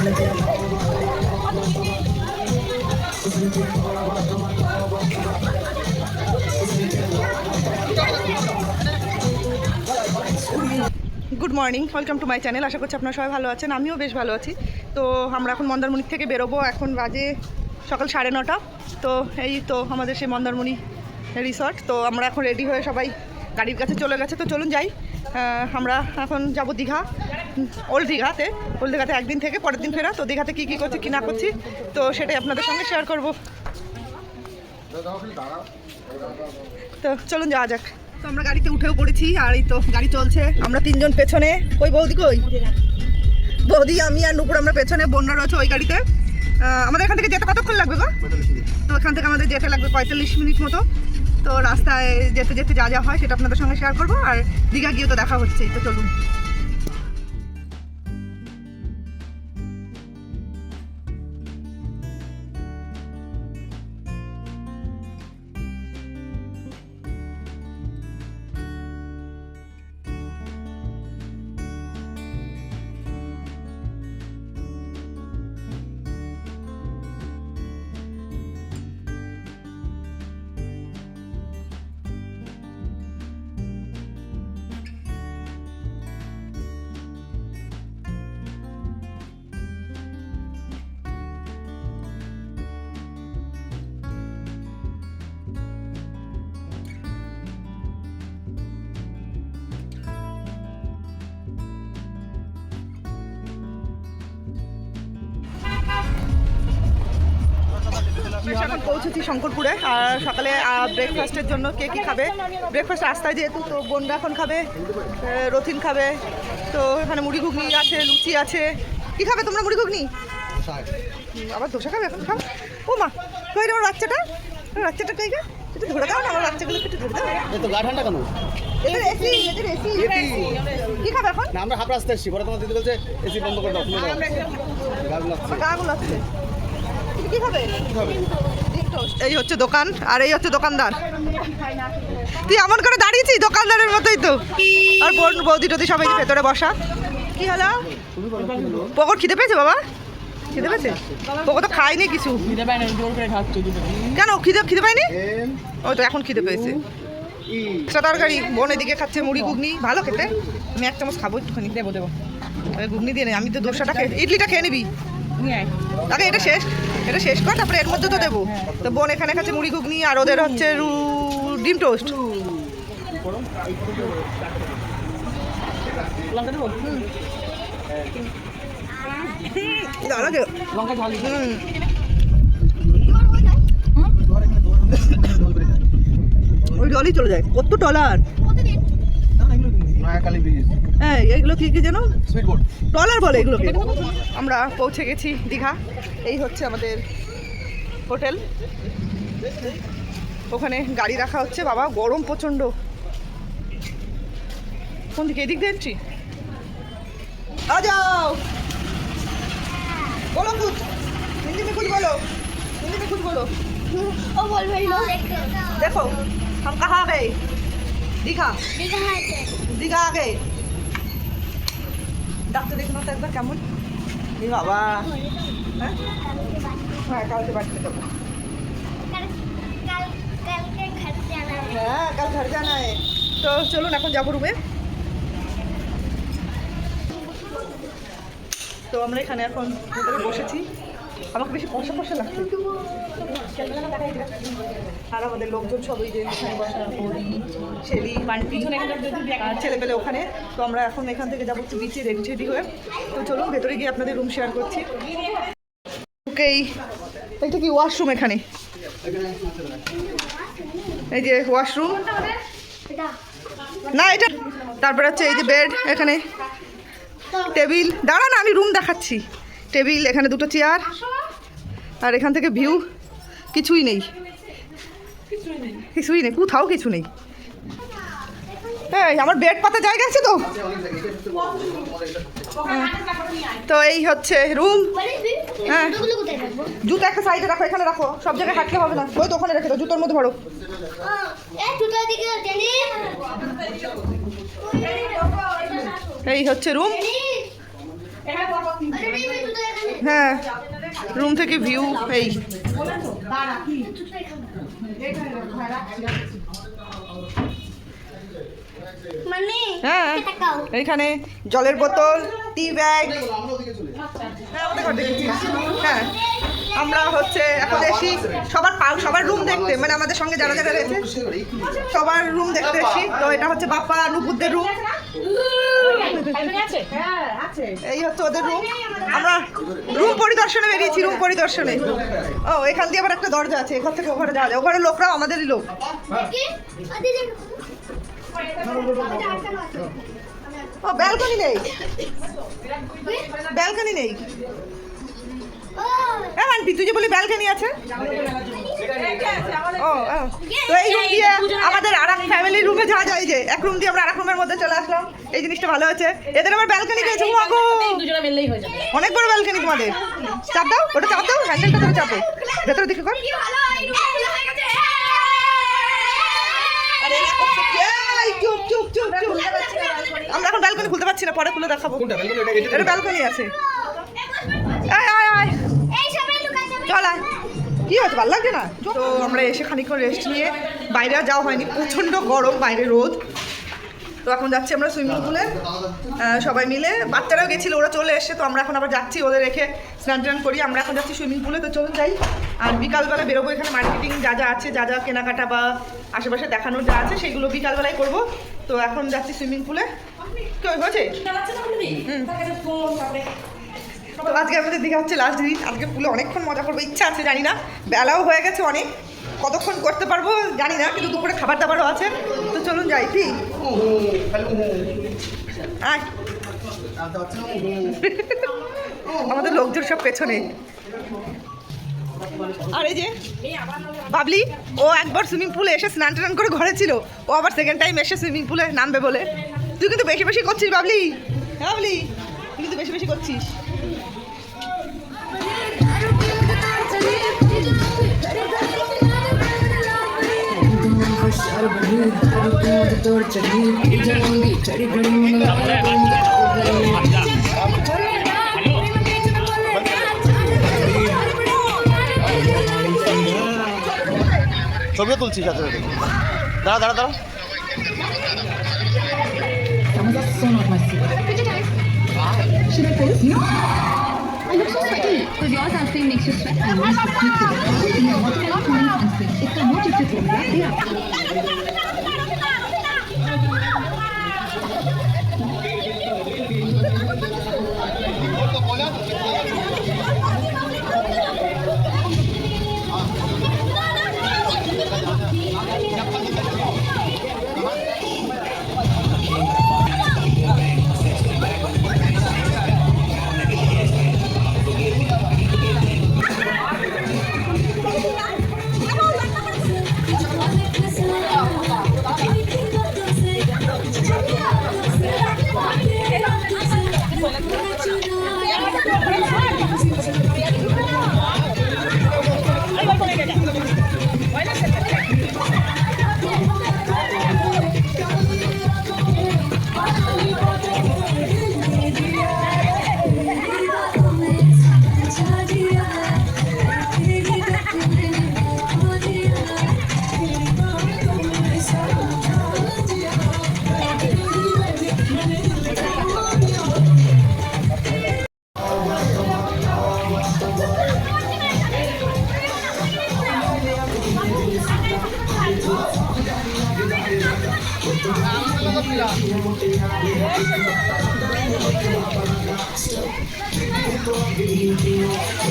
Good morning, welcome to my channel. আশা করছি আপনারা সবাই ভালো আছেন, আমিও বেশ ভালো আছি। তো আমরা এখন মন্দারমণি থেকে বেরোবো, এখন বাজে সকাল 9:30। তো এই তো আমাদের সেই মন্দারমণি রিসর্ট। তো আমরা এখন রেডি হয়ে সবাই গাড়ির কাছে চলে গেছে। তো চলুন যাই। আমরা এখন যাব দীঘা, ওল্ড দীঘাতে। ওল্ড দীঘাতে একদিন থেকে পরের দিন ফেরা। তো দীঘাতে কী কী করছি কী না করছি তো সেটাই আপনাদের সঙ্গে শেয়ার করব। তো চলুন যাওয়া যাক। তো আমরা গাড়িতে উঠেও পড়েছি, আর এই তো গাড়ি চলছে। আমরা তিনজন পেছনে, কই বৌদি কই? বৌদি, আমি আর নুপুর আমরা পেছনে, বন্যা রয়েছে ওই গাড়িতে। আমাদের এখান থেকে যেতে কতক্ষণ লাগবে গো? তো এখান থেকে আমাদের যেতে লাগবে 45 মিনিট মতো। তো রাস্তায় যেতে যেতে যা যা হয় সেটা আপনাদের সঙ্গে শেয়ার করবো। আর দীঘা গিয়ে তো দেখা হচ্ছে। তো চলুন। এখন পৌঁছেছি শঙ্করপুরে। আর সকালে ব্রেকফাস্টের জন্য কে কী খাবে, ব্রেকফাস্ট রাস্তায় যেহেতু, তো বোনরা এখন খাবে, রথিন খাবে। তো এখানে মুড়ি ঘুগনি আছে, লুচি আছে। কী খাবে তোমরা? মুড়ি ঘুগনি? আবার ধোসা খাবে? এখন খাও। ও মা, কই আমার বাচ্চাটা? বাচ্চাটা কই গা? একটু ধরে দাও না, আমার বাচ্চাগুলো একটু ধরে দাও। তো গা ঠান্ডা কেন? এদের এসি, এদের এসি। কী খাবে এখন? না, আমরা হাফ রাস্তায় এসেছি, পরে তোমার দিদি বলছে এসি বন্ধ করে দাও, খুলে দাও। গাগুলো আছে। কি খাবে? এই হচ্ছে দোকান, আর এই হচ্ছে দোকানদার। তুই এমন করে দাঁড়িয়েছিস দোকানদারের মতোই তো। আর বোন বৌদি টদি সবাই ভেতরে বসা। কি হলো? পকর খিদে পেয়েছে বাবা? খিদে পেয়েছে? পকর তো খায়নি কিছু। কেন খিদে পায়নি? ওই তো এখন খিদে পেয়েছে। তরকারি বোন এদিকে খাচ্ছে মুড়ি ঘুগনি, ভালো খেতে। আমি এক চামচ খাবো, একটুখানি দেবো। ঘুগনি দিয়ে নেই, আমি তো দোসাটা খেয়ে, ইডলিটা খেয়ে নিবি আগে। এটা শেষ কর, তারপরে এর মধ্যে তো দেবো। তো বোন এখানে খাচ্ছে মুড়ি ঘুগনি, আর ওদের হচ্ছে ডিম টোস্ট। ওই জলই চলে যায়। কত টলার? হ্যাঁ, এগুলো কি কি যেন ট্রলার বলে এগুলোকে। আমরা পৌঁছে গেছি দীঘা। এই হচ্ছে আমাদের হোটেল। ওখানে গাড়ি রাখা হচ্ছে। বাবা গরম প্রচণ্ড। কোন দিকে? এদিক দিয়ে এন্ট্রি। आ जाओ, बोलो कुछ हिंदी में, कुछ बोलो हिंदी में, कुछ बोलो। ओ बोल भाई लो। देखो हम कहाँ गए? दीघा। दीघा आ गए। ডাক্তার দেখুন তো একবার কেমন। এ বাবা, হ্যাঁ কালকে বাড়িতে যাবো। হ্যাঁ কাল ঘর জানা है। তো চলুন এখন যাবো রুমে। তো আমরা এখানে এখন হোটেলে বসেছি। আমাকে বেশি কষা কষা লাগছে। আর আমাদের লোকজন সবাই যে এখানে বসা, ছেলি বান্টি আর ছেলেপেলে ওখানে। তো আমরা এখন এখান থেকে যাবো একটু বিচে, রেডি হয়ে। তো চলুন ভেতরে গিয়ে আপনাদের রুম শেয়ার করছি। ওকে, এইটা কি ওয়াশরুম? এখানে এই যে ওয়াশরুম না এটা। তারপরে হচ্ছে এই যে বেড, এখানে টেবিল। দাঁড়া না, আমি রুম দেখাচ্ছি। টেবিল, এখানে দুটো চেয়ার, আর এখান থেকে ভিউ। কিছুই নেই, কোথাও কিছু নেই। এই আমার বেড পাতা জায়গা আছে তো। তো এই হচ্ছে রুম। হ্যাঁ, জুতো একটা সাইডে রাখো, এখানে রাখো, সব জায়গায় হাঁটলে হবে না। ওই তো ওখানে রেখে দাও, জুতোর মধ্যে ভরো। এই হচ্ছে রুম। হ্যাঁ রুম থেকে ভিউ এই মানে হ্যাঁ টাকাও এইখানে জলের বোতল টি ব্যাগ হ্যাঁ আমরা হচ্ছে এখন এসি সবার রুম দেখতে, মানে আমাদের সঙ্গে যারা যারা রয়েছে সবার রুম দেখতে এসি। তো এটা হচ্ছে বাপ্পা নুপুরদের রুম, এই হচ্ছে ওদের রুম। আমরা রুম পরিদর্শনে বেরিয়েছি, রুম পরিদর্শনে। ও এখান দিয়ে আবার একটা দরজা আছে, এখান থেকে ওখানে যাওয়া যায়। ওখানে লোকরাও আমাদেরই লোক। কি দিদি ও ব্যালকনি নেই, ব্যালকনি নেই। হ্যাঁ আন্টি তুই যে বলি ব্যালকনি আছে। ও তো এই রুম দিয়ে আমাদের আর এক ফ্যামিলির রুমে যাওয়া যায়, যে এক রুম দিয়ে আমরা আর এক রুমের মধ্যে চলে আসলাম। এই জিনিসটা ভালো আছে, এদের আবার ব্যালকনি রয়েছে। অনেক বড় ব্যালকনি তোমাদের। চাপ দাও, ওটা চাপ দাও, হ্যান্ডেলটা ধরে চাপো, ভেতরে দিকে কর। কি ভালো এই রুমটা হয়ে গেছে। আরে এই চুপ চুপ চুপ চুপ। আমরা এখন ব্যালকনি খুলতে পারছি না, পরে খুলে দেখাবো। এটা ব্যালকনি আছে। আয় আয় আয় এই সবাই লুকা যাবে। চল আয়। কি হচ্ছে, ভালো লাগছে না? তো আমরা এসে খানিকক্ষণ রেস্ট নিয়ে, বাইরে আর যাওয়া হয়নি, প্রচণ্ড গরম, বাইরে রোদ। তো এখন যাচ্ছি আমরা সুইমিং পুলে সবাই মিলে। বাচ্চারাও গেছিলো, ওরা চলে এসে। তো আমরা এখন আবার যাচ্ছি ওদের রেখে স্নান টান করি। আমরা এখন যাচ্ছি সুইমিং পুলে, তো চলুন যাই। আর বিকালবেলা বেরোবো, এখানে মার্কেটিং যা যা আছে, যা যা কেনাকাটা বা আশেপাশে দেখানোর যা আছে সেগুলো বিকালবেলায় করব। তো এখন যাচ্ছি সুইমিং পুলে। কি হয়েছে? তো আজকে আমাদের দিকে হচ্ছে লাস্ট দিন। আজকে পুলে অনেকক্ষণ মজা করবো, ইচ্ছা আছে, জানি না, বেলাও হয়ে গেছে অনেক, কতক্ষণ করতে পারবো জানি না, কিন্তু দুপুরে খাবার দাবারও আছে। তো চলুন যাই। ঠিক আয়। আমাদের লোকজন সব পেছনে। আর এই যে বাবলি, ও একবার সুইমিং পুলে এসে স্নান টান করে ঘরে ছিল, ও আবার সেকেন্ড টাইম এসে সুইমিং পুলে নামবে বলে। তুই কিন্তু বেশি বেশি করছিস বাবলি। হ্যাঁ বাবলি, তুই কিন্তু বেশি বেশি করছিস। ছবিও তুলছি সাথে সাথে। দাঁড়া দাঁড়া দাঁড়া। Should I post? No. I look so sweaty. Because your sunscreen makes you sweat and makes you quick. In your water cannot cooling sunscreen. It's the more chip formula. Yeah. Stop.